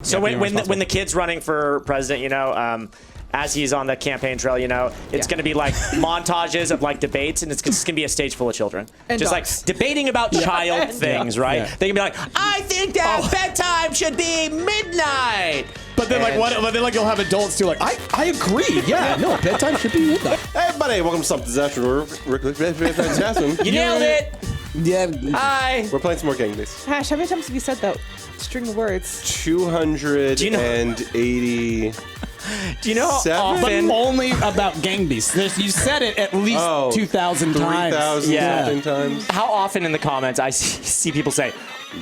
So when the kid's running for president, you know, as he's on the campaign trail, you know, it's going to be like montages of like debates, and it's just going to be a stage full of children. And just dogs. like debating about child things, right? Yeah. They can be like, I think that bedtime should be midnight. But then, but then, you'll have adults too, like, I agree. Yeah, no, bedtime should be midnight. Hey, everybody, welcome to Stumpt Disaster. You nailed it. Yeah. Hi. We're playing some more Gang Beasts. Hash, how many times have you said that string of words? 280. Do you know how Seven? But often? only about Gang Beasts. You said it at least 2,000 times. 3,000 Yeah. something times. How often in the comments I see people say,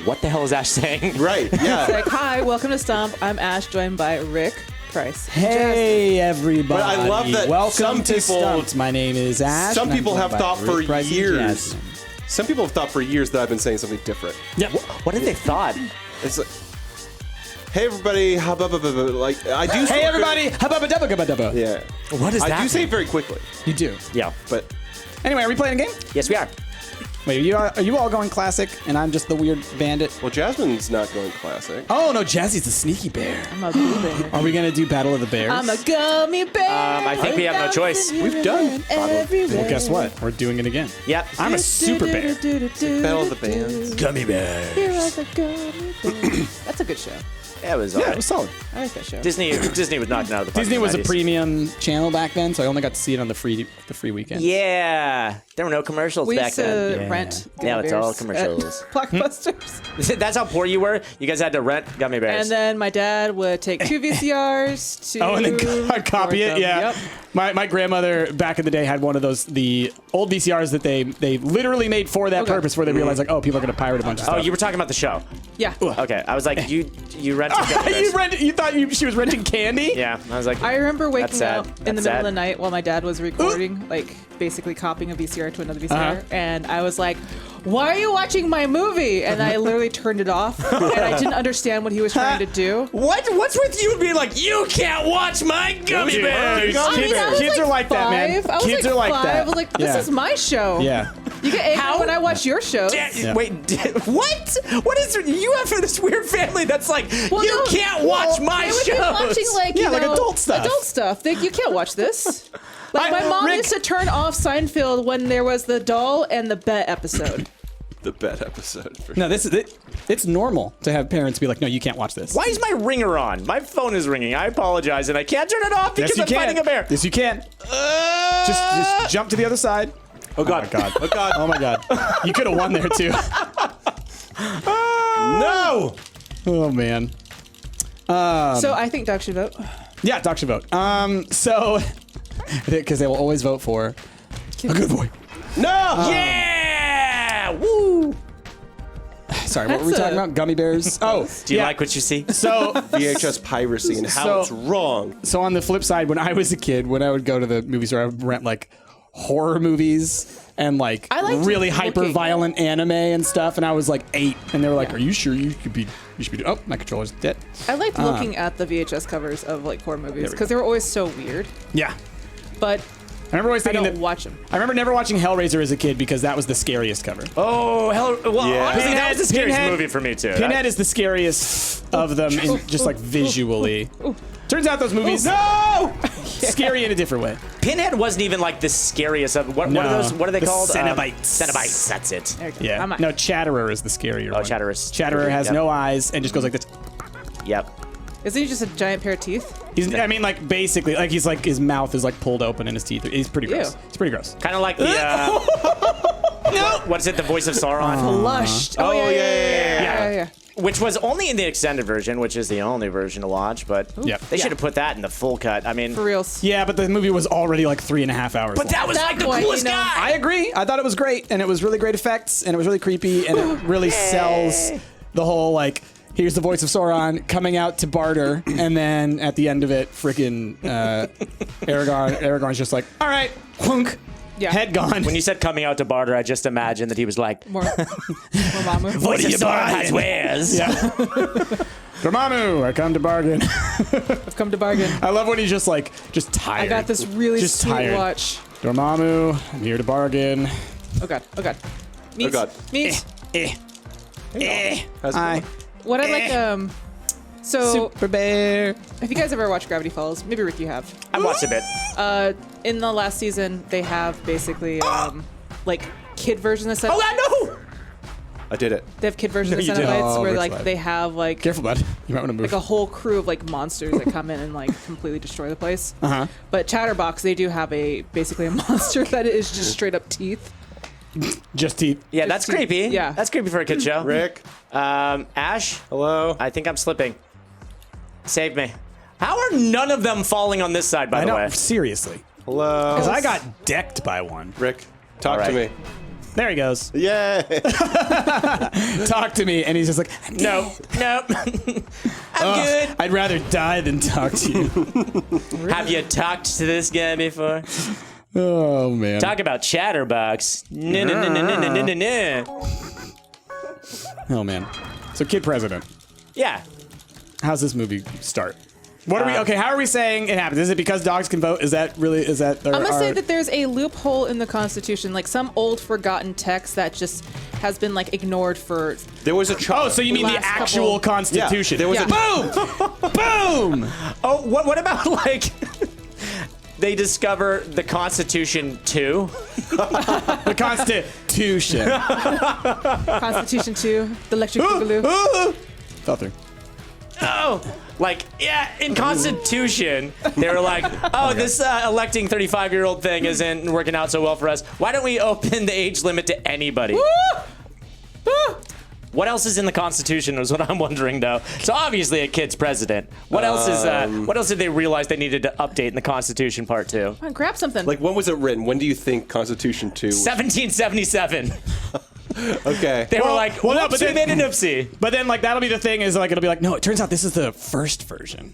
"What the hell is Ash saying?" Right, yeah. It's like, hi, welcome to Stump. I'm Ash, joined by Rick, Price. Hey, everybody. But I love that Welcome some to people- Stumpt. My name is Ash. Some and I'm people joined have by thought for Rick, Price, and years. Jasmine. Some people have thought for years that I've been saying something different. Yeah. What have they thought? It's like, hey, everybody. Like, I do. Hey, everybody. Hubba-ba-dubba-gubba-dubba. Yeah. What is that? I do say it very quickly, You do. Yeah. but Anyway, are we playing a game? Yes, we are. Wait, are you all going classic, and I'm just the weird bandit? well, Jasmine's not going classic. Oh, no, Jazzy's the sneaky bear. I'm a blue bear. Are we going to do Battle of the Bears? I'm a gummy bear. I think we have no choice. We've done everywhere. Well, guess what? We're doing it again. Yep. I'm a super bear. Battle of the Bands. Gummy bear. Here are the gummy bears. That's a good show. Yeah, it was. Yeah, alright. it was solid. I like that show. Disney was knocking out of the park. Disney was a 90s. premium channel back then, so I only got to see it on the free weekend. Yeah, there were no commercials We back used to then. Yeah. rent Now gummy it's all bears commercials. at Blockbusters. That's how poor you were. You guys had to rent gummy bears. And then my dad would take 2 VCRs to Oh, and then copy it. record them. Yeah. Yep. My grandmother back in the day had one of those, the old VCRs that they literally made for that Okay. purpose, where they realized like, oh, people are gonna pirate a bunch of stuff. oh, you were talking about the show. Yeah. Okay, I was like, you rented gummy bears. You thought she was renting candy? Yeah, I was like, I remember waking That's sad. up in the That's middle sad. of the night while my dad was recording, like basically copying a VCR to another VCR, Uh-huh. and I was like, "Why are you watching my movie?" And I literally turned it off, and I didn't understand what he was trying to do. What's with you being like, you can't watch my gummy Dude, bears? dude, I was kids like are like that, man. 5. I was Kids like are like 5. that. I was like, "This Yeah. is my show." Yeah. You get angry How- when I watch your shows. Yeah. Wait, what? What is you have for this weird family that's like, Well, you no, can't watch my they would shows? be watching like Yeah, you like know, adult stuff. Adult stuff. You can't watch this. Like my mom Rick- used to turn off Seinfeld when there was the doll and the bet episode. The bet episode. For No, this is it. It's normal to have parents be like, no, you can't watch this. Why is my ringer on? My phone is ringing. I apologize, and I can't turn it off because Yes, you I'm can. fighting a bear. Yes, you can. Just jump to the other side. Oh God! Oh my god. Oh God! Oh my god. You could have won there too. No! Oh man. So I think Doc should vote. Yeah, Doc should vote. So because they will always vote for a good boy. No! Yeah! Woo! Sorry, what were we That's talking a- about? Gummy bears. Oh, Do you yeah. like what you see? So VHS piracy and how So- it's wrong. So on the flip side, when I was a kid, when I would go to the movie store, I would rent like horror movies and like I liked really looking. hyper violent anime and stuff. And I was like 8, and they were like, "Are you sure you should be?" Oh, my controller's dead. I liked looking at the VHS covers of like horror movies because they were always so weird. Yeah, But I remember always I thinking don't that. watch them. I remember never watching Hellraiser as a kid because that was the scariest cover. Oh, hell. Well, Yeah. honestly, that was the scariest Pinhead- movie for me, too. Pinhead is the scariest of them, in just like visually. Turns out those movies scary in a different way. Pinhead wasn't even like the scariest of what No. are those? What are they The called? Cenobites. Cenobites. That's it. There you go. Yeah. I'm a- No, Chatterer is the scarier one. Chatterer's- Chatterer has Yep. no eyes and just goes like this. Yep. Isn't he just a giant pair of teeth? I mean, like basically, like he's like his mouth is like pulled open and his teeth. He's pretty gross. Ew. It's pretty gross. Kind of like the. No. What is it? The voice of Sauron. Flushed. Oh, yeah. Yeah. Which was only in the extended version, which is the only version to watch, but Yep. they should have put that in the full cut. I mean, For reals. Yeah, but the movie was already like 3.5 hours. but long. that was That like the point, coolest you know, guy. I agree. I thought it was great, and it was really great effects, and it was really creepy, and it really sells the whole like. Here's the voice of Sauron coming out to barter, and then at the end of it, freaking Aragorn's just like, all right, whunk, Yeah. head gone. When you said coming out to barter, I just imagined that he was like, More Mamu. voice of you Sauron buying? has wares. Yeah. Dormammu, I come to bargain. I've come to bargain. I love when he's just like, just tired. I got this really Just sweet tired. watch. Dormammu, I'm here to bargain. Oh god. Oh god. Meat. Oh God. Meat. Eh. How's it I. going? What I like So, Super bear. have you guys ever watched Gravity Falls? Maybe Rick, you have. I've watched a bit. In the last season, they have basically like kid versions of Oh, Cenobites. God, no! I did it. They have kid versions No, of you didn't. Cenobites Oh, where Rick's like live. they have like Careful, bud. You might want to move. like a whole crew of like monsters that come in and like completely destroy the place. Uh-huh. But Chatterbox, they do have basically a monster that is just straight up teeth. Just teeth. Yeah, that's Just creepy. yeah. That's creepy for a kid show. Rick, Ash, hello. I think I'm slipping. Save me. How are none of them falling on this side, by I the know. way? Seriously. Hello. Because I got decked by one. Rick, talk All to right. me. There he goes. Yay. Talk to me. And he's just like, No, no. I'm good. I'd rather die than talk to you. Have you talked to this guy before? Oh, man. Talk about Chatterbox. No, no, no, no, no, no, no, no. Oh, man. So, Kid President. Yeah. How's this movie start? What are we? Okay, how are we saying it happens? Is it because dogs can vote? Is that really? Is that? I'm gonna say that there's a loophole in the Constitution, like some old forgotten text that just has been like ignored for. There was a child. Oh, so you mean the Last actual couple- Constitution? Yeah, there was Yeah. Boom! Boom! Oh, what about like they discover the Constitution too? The Constitution. Constitution 2, the electric boogaloo. Fell through. Oh, like yeah, in Constitution they were like, oh, this electing 35-year-old thing isn't working out so well for us. Why don't we open the age limit to anybody? What else is in the Constitution is what I'm wondering, though. So obviously a kid's president. What else is? What else did they realize they needed to update in the Constitution Part 2? Come on, grab something. Like, when was it written? When do you think Constitution 2 was? 1777. Okay. They were like, well, no, whoops, but we then- made an oopsie. But then, like, that'll be the thing is, like, it'll be like, no, it turns out this is the first version.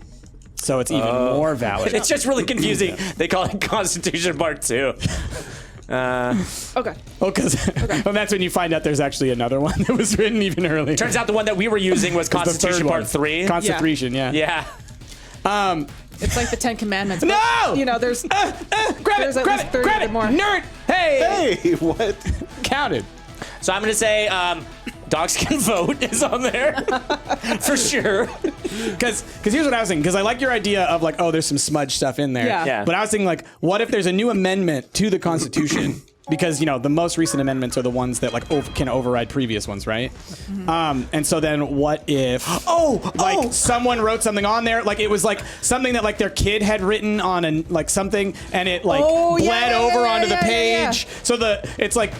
So it's even more valid. It's just really confusing. They call it Constitution Part 2. okay. Oh, because well, that's when you find out there's actually another one that was written even earlier. Turns out the one that we were using was The third Constitution one. Part 3. Constitution, yeah. Yeah. It's like the Ten Commandments. No! But, you know, there's Grab There's it, at grab least it, 30 grab it, more. nerd! Hey! Hey, what? Counted. So I'm going to say dogs can vote is on there. For sure. Because here's what I was thinking. Because I like your idea of like, oh, there's some smudge stuff in there. Yeah. Yeah. But I was thinking like, what if there's a new amendment to the Constitution? Because you know the most recent amendments are the ones that like can override previous ones, right? And so then what if someone wrote something on there, like it was like something that like their kid had written on and like something, and it like Oh, bled yeah, over yeah, onto the yeah, yeah, page. So it's like.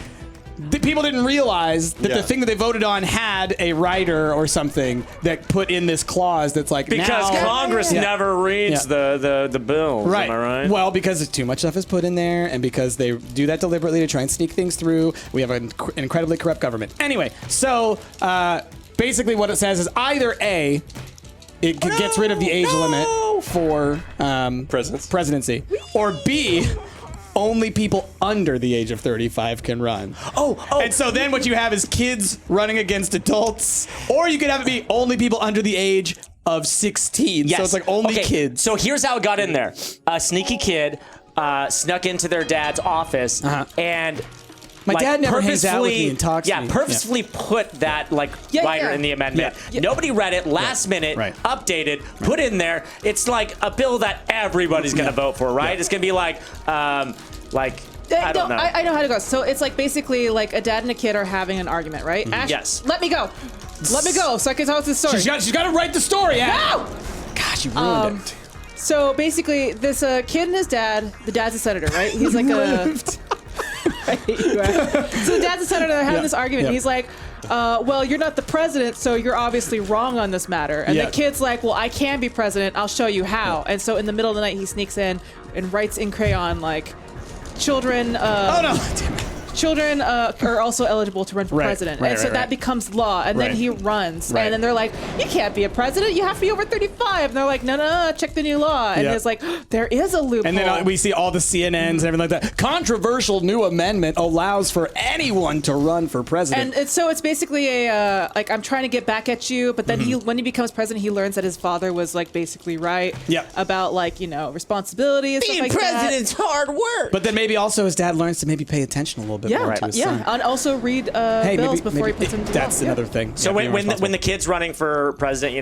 The people didn't realize that Yeah. the thing that they voted on had a writer or something that put in this clause that's like Because now, Congress Yeah. never reads Yeah. the bills. Right. Am I right? Well, because too much stuff is put in there, and because they do that deliberately to try and sneak things through. We have an incredibly corrupt government. Anyway, so basically, what it says is either A, it gets rid of the age limit for presidency, or B. Only people under the age of 35 can run. Oh. And so then what you have is kids running against adults, or you could have it be only people under the age of 16. Yes. So it's like only Okay, kids. So here's how it got in there. A sneaky kid snuck into their dad's office and My dad never hangs out with me purposefully- and talks to me. purposefully put that like Yeah, writer yeah. in the amendment. Yeah. Nobody read it. Last minute, Right. updated, put in there. It's like a bill that everybody's gonna vote for, right? It's gonna be like I don't know. I know how to go. So it's like basically like a dad and a kid are having an argument, right? Ash, Yes. Let me go. Let me go so I can tell us the story. She's got to write the story. No! Gosh, you ruined it. So basically, this kid and his dad, the dad's a senator, right? He's like a. I hate you, Ash. So the dad's a senator. They're having this argument. Yeah. He's like, well, you're not the president, so you're obviously wrong on this matter. And Yeah. the kid's like, well, I can be president. I'll show you how. And so in the middle of the night, he sneaks in and writes in crayon, like, children. Oh no! Damn it. Children are also eligible to run for Right, president. right, and so right, that right. becomes law. And Right. then he runs. Right. And then they're like, you can't be a president. You have to be over 35. And they're like, no, check the new law. And Yeah. it's like, there is a loophole. And then we see all the CNNs and everything like that. Controversial new amendment allows for anyone to run for president. And so it's basically a like I'm trying to get back at you, but then when he becomes president, he learns that his father was like basically right Yep. about like responsibility and stuff like hard work. But then maybe also his dad learns to maybe pay attention a little bit that. more Yeah, to his yeah, son. and also read bills before he puts them into That's law. another thing. So Yeah, being when the responsible. kid's running for president,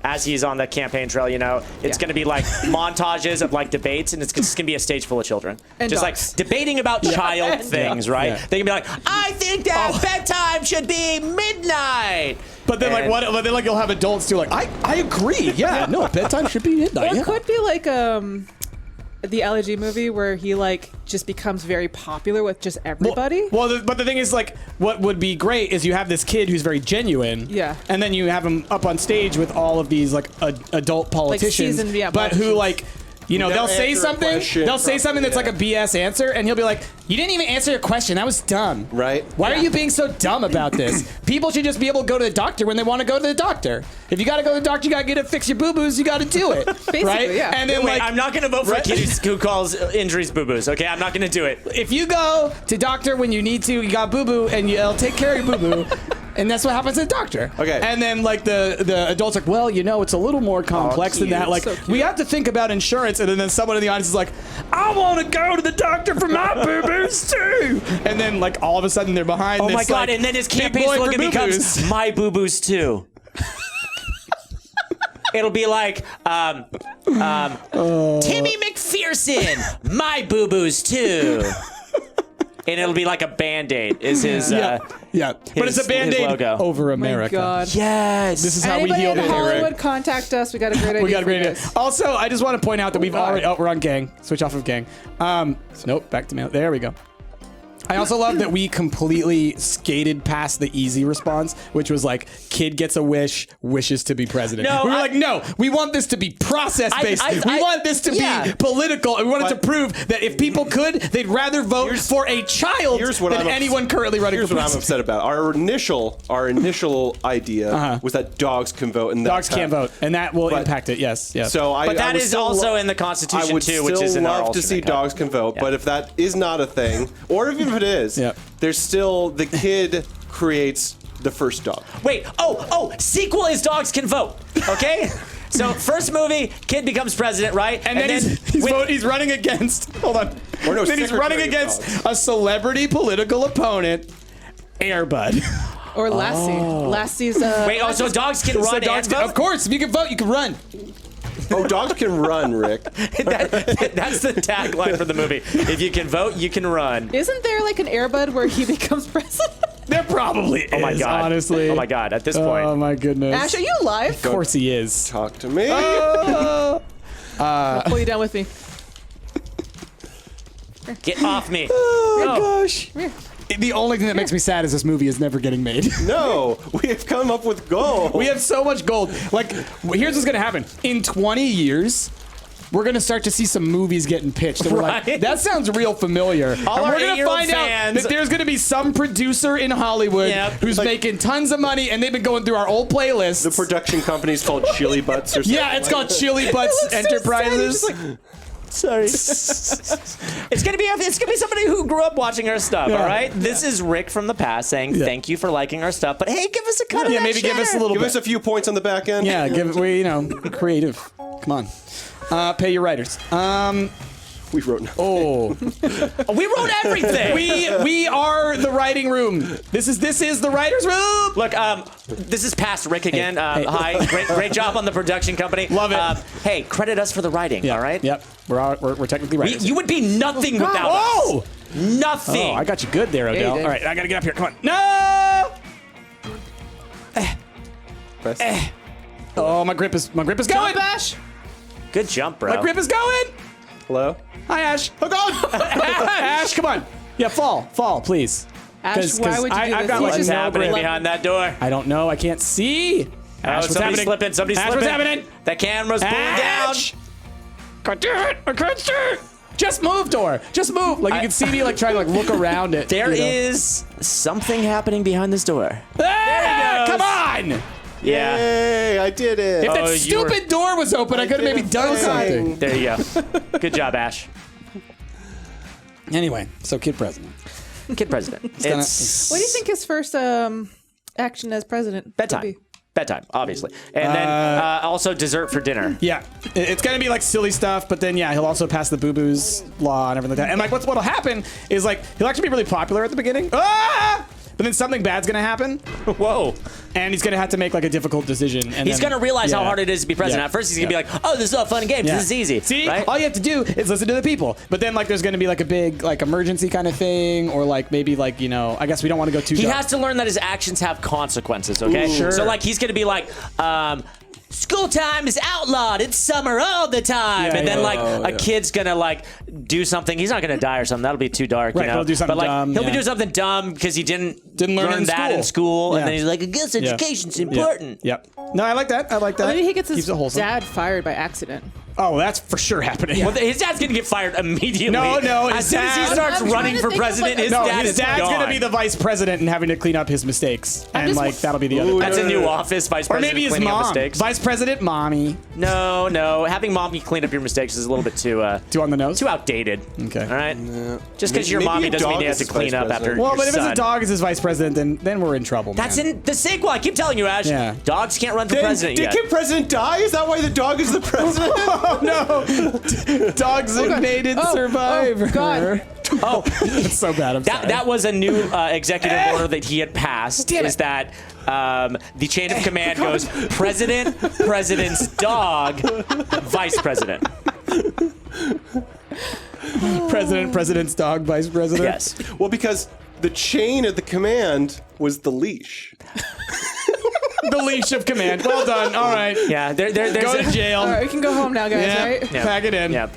as he's on the campaign trail, you know, it's going to be like montages of like debates, and it's just going to be a stage full of children. And just dogs. like debating about child things, right? Yeah. They can be like, I think that bedtime should be midnight. But then, And- but then, you'll have adults too, like, I agree. Yeah, no, bedtime should be midnight. Or Yeah. it could be like the LG movie where he like just becomes very popular with just everybody. But the thing is, like, what would be great is you have this kid who's very genuine. Yeah. And then you have him up on stage with all of these, like, adult politicians. seasoned, but who, politicians. like, you know, they'll say answer a something. question They'll say something that's properly, like a BS answer, and he'll be like, "You didn't even answer your question. That was dumb. Right. Why are you being so dumb about this? People should just be able to go to the doctor when they want to go to the doctor. If you got to go to the doctor, you got to get it fix your boo-boos. You got to do it. Basically, right? yeah. And then, Wait, like, I'm not going to vote for a kid who calls injuries boo-boos, okay? I'm not going to do it. if you go to doctor when you need to, you got boo-boo, and you'll take care of your boo-boo. And that's what happens at the doctor. Okay. And then, like, the adult's like, well, you know, it's a little more complex than that. Like, So cute. we have to think about insurance. And then someone in the audience is like, I want to go to the doctor for my boo-boos, too. And then, like, all of a sudden, they're behind Oh this, my God, like, and then his big campaign boy for slogan becomes, boo-boos. my boo-boos too. It'll be like, Timmy McPherson, my boo-boos too. And it'll be like a Band-Aid is his, Yeah. But it's a his Band-Aid logo. over Oh my America. God. Yes. This is how Anybody we heal in the Hollywood, contact us. We got a great idea. We got a for great you idea. guys. Also, I just want to point out that we've already... Oh, we're on gang. Switch off of gang. Nope, back to mail. There we go. I also love that we completely skated past the easy response, which was like, kid gets a wish, wishes to be president. No, we were like, no, we want this to be process-based. We want this to be political, and we wanted to prove that if people could, they'd rather vote for a child than anyone currently running Here's for what I'm president. upset about. Our initial idea was that dogs can vote, and Dogs can't vote, and that will impact it, yes. Yeah. So But that is also in the I Constitution would too, which is in our love to see alternate code. dogs can vote, but if that is not a thing, or even if it is, there's still the kid creates the first dog. Wait, sequel is dogs can vote, okay? So first movie, kid becomes president, right? And then he's running against. Hold on. Or no, then he's running Secretary of against Dogs. a celebrity political opponent, Airbud. Or Lassie. Lassie's. Wait, so dogs can run and vote? Of course, if you can vote, you can run. Oh, dogs can run, Rick. That's the tagline for the movie. If you can vote, you can run. Isn't there like an Airbud where he becomes president? There probably is, Oh my God. honestly. Oh my God, at this point. Oh my goodness. Ash, are you alive? Of course he is. Talk to me. I'll pull you down with me. Get off me. Oh my gosh. Come here. The only thing that makes me sad is this movie is never getting made. No, we have come up with gold. We have so much gold. Like, here's what's gonna happen. In 20 years, we're gonna start to see some movies getting pitched. And we're like, Right. that sounds real familiar. All and our we're gonna 8-year-old find out fans- that there's gonna be some producer in Hollywood Yep. who's making tons of money, and they've been going through our old playlists. The production company's called Chili Butts or something. Yeah, it's called Chili Butts Enterprises. Sorry. It's gonna be somebody who grew up watching our stuff. Yeah. All right. This is Rick from the past saying thank you for liking our stuff, but hey, give us a cut of Yeah, that maybe give us a cheddar. little Give bit. us a few points on the back end. Yeah, we creative. Come on. Pay your writers. We wrote no. Oh. We wrote everything. we are the writing room. This is the writers room. Look, this is past Rick again. Hey. Hi, great job on the production company. Love it. Hey, credit us for the writing. All right. Yep. We're technically writers. You would be nothing without us. Whoa! Nothing. Oh, I got you good there, you Odell. did. All right, I gotta get up here. Come on. No! Press. Oh, my grip is going. Jump, Ash. Good jump, bro. My grip is going. Hello? Hi, Ash. Oh God! Ash, come on. Yeah, fall, please. Ash, why would you do I've this? got You like What's just- happening grip. behind that door? I don't know. I can't see. Ash, what's somebody's happening? slipping. Somebody's Ash, slipping. what's happening? That camera's pulling down. Ash! Can't do it. I can't see it. Just move, door. Just move. Like you can see me like trying to like look around it. There you know? is something happening behind this door. Ah, goes. come on. Yeah. Hey, I did it. If that you stupid door was open, I could have maybe done something. There you go. Good job, Ash. Anyway, so kid president. Kid president. What do you think his first action as president would Bedtime. be? Bedtime, obviously. And then also dessert for dinner. Yeah, it's gonna be like silly stuff, but then yeah, he'll also pass the boo-boos law and everything like that. And like what'll happen is like he'll actually be really popular at the beginning. Ah! But but then something bad's gonna happen, Whoa. and he's gonna have to make like a difficult decision. And He's then- going to realize how yeah. hard it is to be president. Yeah. At first, he's going to be like, oh, this is a fun game. Yeah. This is easy. See, right? all you have to do is listen to the people. But then, like, there's going to be like a big like emergency kind of thing, or like maybe like I guess we don't want to go too. He dark. has to learn that his actions have consequences, okay? Ooh. Sure. So, like, he's going to be like, school time is outlawed. It's summer all the time. Yeah, and then, yeah. like, a kid's going to, like, do something. He's not going to die or something. That'll be too dark, Right, you know? he'll do something but, like, dumb, he'll be yeah. doing something dumb because he didn't learn it that in school. Yeah. And then he's like, I guess education's Yeah. important. Yep. No, I like that. I like that. Maybe he gets his Keeps it wholesome. dad fired by accident. Oh, that's for sure happening. Well, his dad's going to get fired immediately. No, As soon as he starts I'm trying running to for think of, president, like, his No, dad his is dad's gone. gonna be the vice president and having to clean up his mistakes, and just- like that'll be the other. Ooh, That's a no, new no. office, vice Or president maybe his cleaning up mom, mistakes. vice president, mommy. No. Having mommy clean up your mistakes is a little bit too Too on the nose. too outdated. Okay. All right. Just because your Maybe mommy a doesn't mean dog you have to is clean vice up after president. Well, your but if it's son. a dog as his vice president, then we're in trouble. That's man. in the sequel. I keep telling you, Ash. Yeah. Dogs can't run for Then, president yet. Can president die? Is that why the dog is the president? Oh no! Designated survivor. Oh, God. Oh, It's so bad. I'm sorry. that was a new executive order that he had passed. Damn it. Is that the chain of command goes president, president's dog, vice president. president's dog, vice president. Yes. Well, because the chain of the command was the leash. The leash of command. Well done. All right. Yeah. There's Go to jail. All right, we can go home now, guys. Yeah. Right? Yeah. Pack it in. Yeah.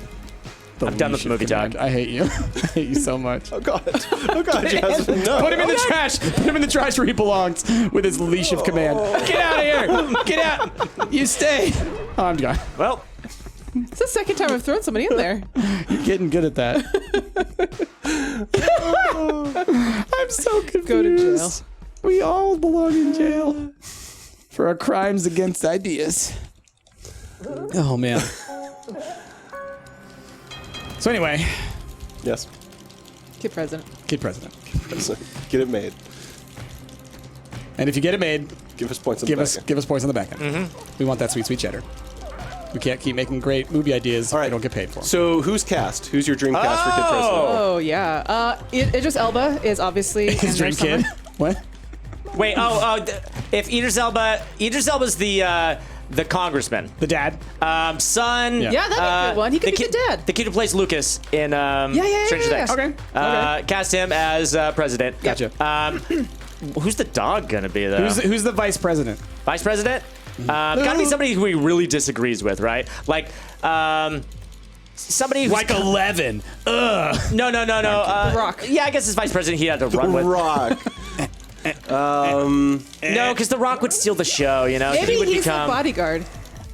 The I'm done with leash the movie of command. talk. I hate you. I hate you so much. Oh God! Oh God, Jasmine, no! Put him in the trash. Put him in the trash where he belongs with his leash of command. Get out of here. Get out. You stay. Oh, I'm gone. Well, It's the second time I've thrown somebody in there. You're getting good at that. I'm so confused. Go to jail. We all belong in jail for our crimes against ideas. Oh man. So anyway, Yes, Kid president. kid president. get it made. And if you get it made, Give us points on give the us back. give us points on the back end. We want that sweet cheddar. We can't keep making great movie ideas All if right. we don't get paid for them. So who's cast? Who's your dream cast for Kid President? Oh yeah. Idris Elba is obviously His dream Summer. kid. What? wait. If Idris Elba's the congressman. The dad? Son. Yeah. Yeah, that'd be a good one. He could be kid, the dad. The kid who plays Lucas in yeah, Stranger yeah. Things. Okay. Cast him as president. Gotcha. Who's the dog gonna be though? Who's the vice president? Vice president? Gotta be somebody who he really disagrees with, right? Like, somebody who's Like 11. Ugh. No. The Rock. Yeah, I guess as vice president he had to run with. Rock. No, because The Rock would steal the show. You know, Maybe he would he's become. the bodyguard.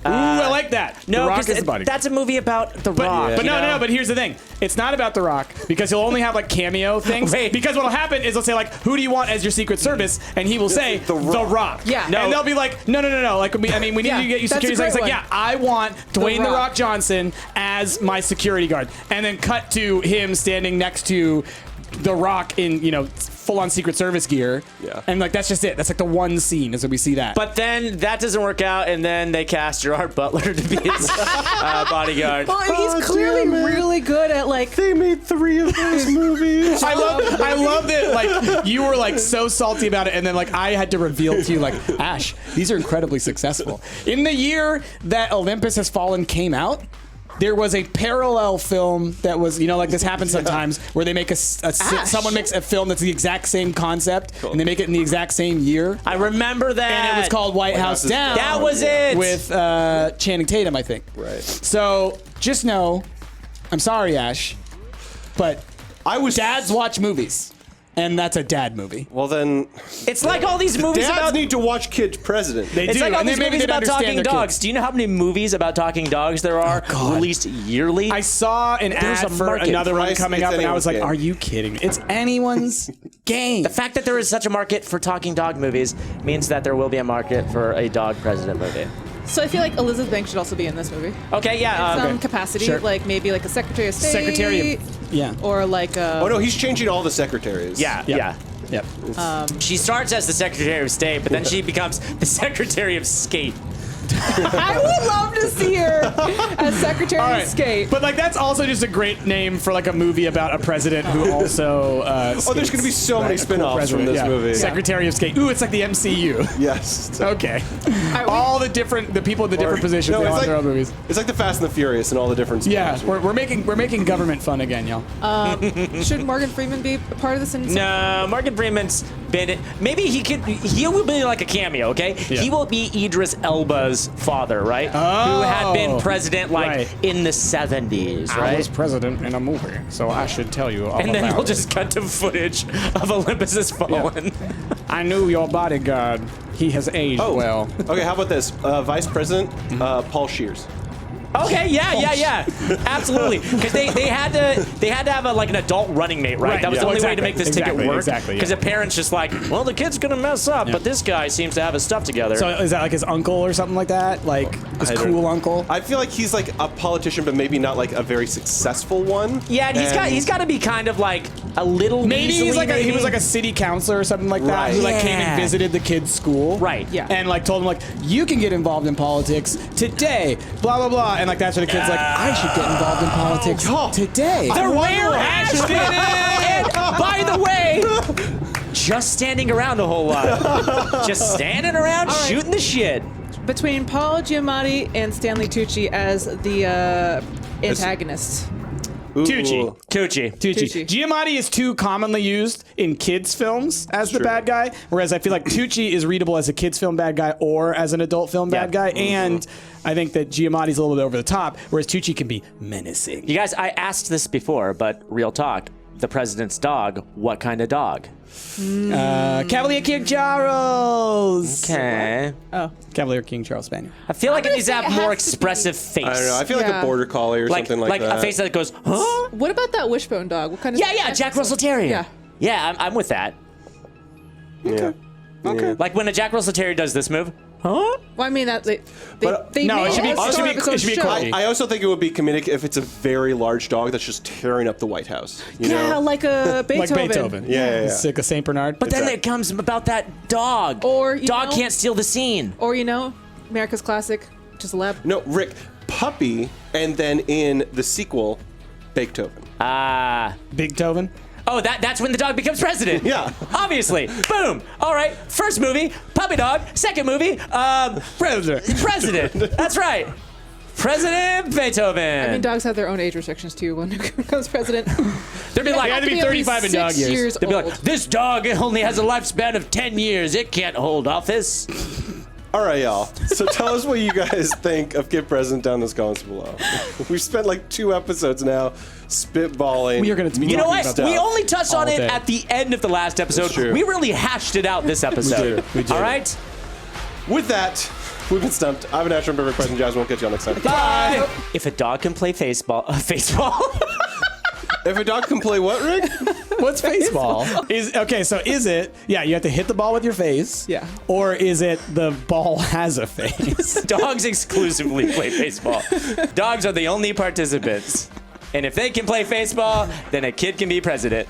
Ooh, I like that. No, the Rock because is the bodyguard. that's a movie about The Rock. But you know? no. But here's the thing: it's not about The Rock because he'll only have like cameo things. Wait. Because what'll happen is they'll say like, "Who do you want as your Secret Service?" And he will say, "The Rock." Yeah. No. And they'll be like, "No. Like, we need Yeah, you to get you that's a security." It's great like, one. "Yeah, I want Dwayne The Rock. Rock Johnson as my security guard," and then cut to him standing next to The Rock in full-on Secret Service gear. Yeah. And like that's just it. That's like the one scene is when we see that. But then that doesn't work out, and then they cast Gerard Butler to be his bodyguard. Well, he's Oh, clearly damn it. really good at like. They made 3 of those movies. I love that like you were like so salty about it, and then like I had to reveal to you like, Ash, these are incredibly successful. In the year that Olympus Has Fallen came out, there was a parallel film that was, like this happens sometimes, where they make someone makes a film that's the exact same concept, and they make it in the exact same year. I remember that. And it was called White House Down. That was it. With Channing Tatum, I think. Right. So just know, I'm sorry, Ash, but dads watch movies, and that's a dad movie. Well then, It's like all these movies dads about. need to watch Kid President. They It's do, like all and these then maybe movies they'd about understand talking their dogs. kids. Do you know how many movies about talking dogs there are released yearly? I saw an There's ad a for market. another one Bryce, coming it's up, and I was like, anyone's game. "Are you kidding me? It's anyone's game." The fact that there is such a market for talking dog movies means that there will be a market for a dog president movie. So I feel like Elizabeth Banks should also be in this movie. Okay, yeah. Some capacity, Sure. like maybe like a Secretary of State. Secretary of- yeah. Or like a. Oh no, he's changing all the secretaries. Yeah. Yep. She starts as the Secretary of State, but then she becomes the Secretary of Skate. I would love to see her as Secretary All of right. State. But like that's also just a great name for like a movie about a president who also. Oh, there's gonna be so many spin-offs from this movie. Secretary of State. Ooh, it's like the MCU. Yes. Okay. right, All the people in the different positions they it's all like, their own movies. It's like the Fast and the Furious and all the different. Yeah, spin-offs. we're making government fun again, y'all. Should Morgan Freeman be a part of this? No, Morgan Freeman's been. Maybe he will be like a cameo. Okay, Yeah. he will be Idris Elba's father, right? Who Oh. had been president like Right. in the 70s, I right? was president in a movie, so I should tell you all And then about we'll it. just cut to footage of Olympus Has Fallen. I knew your bodyguard. He has aged Oh, well. Okay, how about this? Vice President Paul Shears. Okay, yeah, absolutely. Because they had to have like an adult running mate, right? That was the only way to make this ticket work. Exactly. Because the parents just like, well, the kid's gonna mess up, but this guy seems to have his stuff together. So is that like his uncle or something like that? Like his I don't- cool uncle? I feel like he's like a politician, but maybe not like a very successful one. yeah, and he's got to be kind of like a little. Maybe he's weaselly, like he was maybe? like a city councilor or something like that, Right. who like came Yeah. and visited the kid's school, Right. Yeah. and like told him like you can get involved in politics today, blah blah blah, and like that's where the kid's like I should get involved in politics today. The rare Ashton. And by the way, just standing around a whole lot, just standing around right. shooting the shit. Between Paul Giamatti and Stanley Tucci as the antagonists. Ooh. Tucci. Tucci. Tucci. Giamatti is too commonly used in kids' films as the True. bad guy, whereas I feel like Tucci is readable as a kids' film bad guy or as an adult film Yeah. bad guy, and I think that Giamatti's a little bit over the top, whereas Tucci can be menacing. You guys, I asked this before, but real talk. The president's dog, what kind of dog? Cavalier King Charles. Okay. Oh. Cavalier King Charles Spaniel. I feel like it gonna needs to say have it more has to be- expressive face. I don't know. I feel like Yeah. a border collie or like something like that. a face that goes, huh? What about that wishbone dog? What kind of? Yeah, Jack Russell Terrier. Yeah. Yeah, I'm with that. Yeah. Okay. Like when a Jack Russell Terrier does this move, huh? Well, I mean that they But- they No, made it should be- a it should star be- of its own it should be show. quality. I also think it would be comedic if it's a very large dog that's just tearing up the White House. You Yeah, know? like a Beethoven. Like Beethoven. Yeah. It's like a Saint Bernard. But then Exactly. it comes about that dog. Or, you dog know- can't steal the scene. Or America's classic, just a lab. No, Rick, Puppy, and then in the sequel, Beethoven. Beethoven. Oh, that's when the dog becomes president. Yeah. Obviously. Boom. All right. First movie, puppy dog. Second movie, president. That's right. President Beethoven. I mean, dogs have their own age restrictions too when it becomes president. They'd be like, had to be 35 in dog years. They'd be old. like, this dog only has a lifespan of 10 years. It can't hold office. All right, y'all. So tell us what you guys think of Kid President down in the comments below. We've spent like 2 episodes now spitballing. We are gonna be You know talking what? about that We only touched on all it day. at the end of the last episode. That's true. We really hashed it out this episode. We did. All right? With that, we've been stumped. I've been Asher, Perfect President Jazz. We'll catch y'all next time. Bye. If a dog can play baseball. If a dog can play what, Rick? What's baseball? So is it? Yeah, you have to hit the ball with your face. Yeah. Or is it the ball has a face? Dogs exclusively play baseball. Dogs are the only participants. And if they can play baseball, then a kid can be president.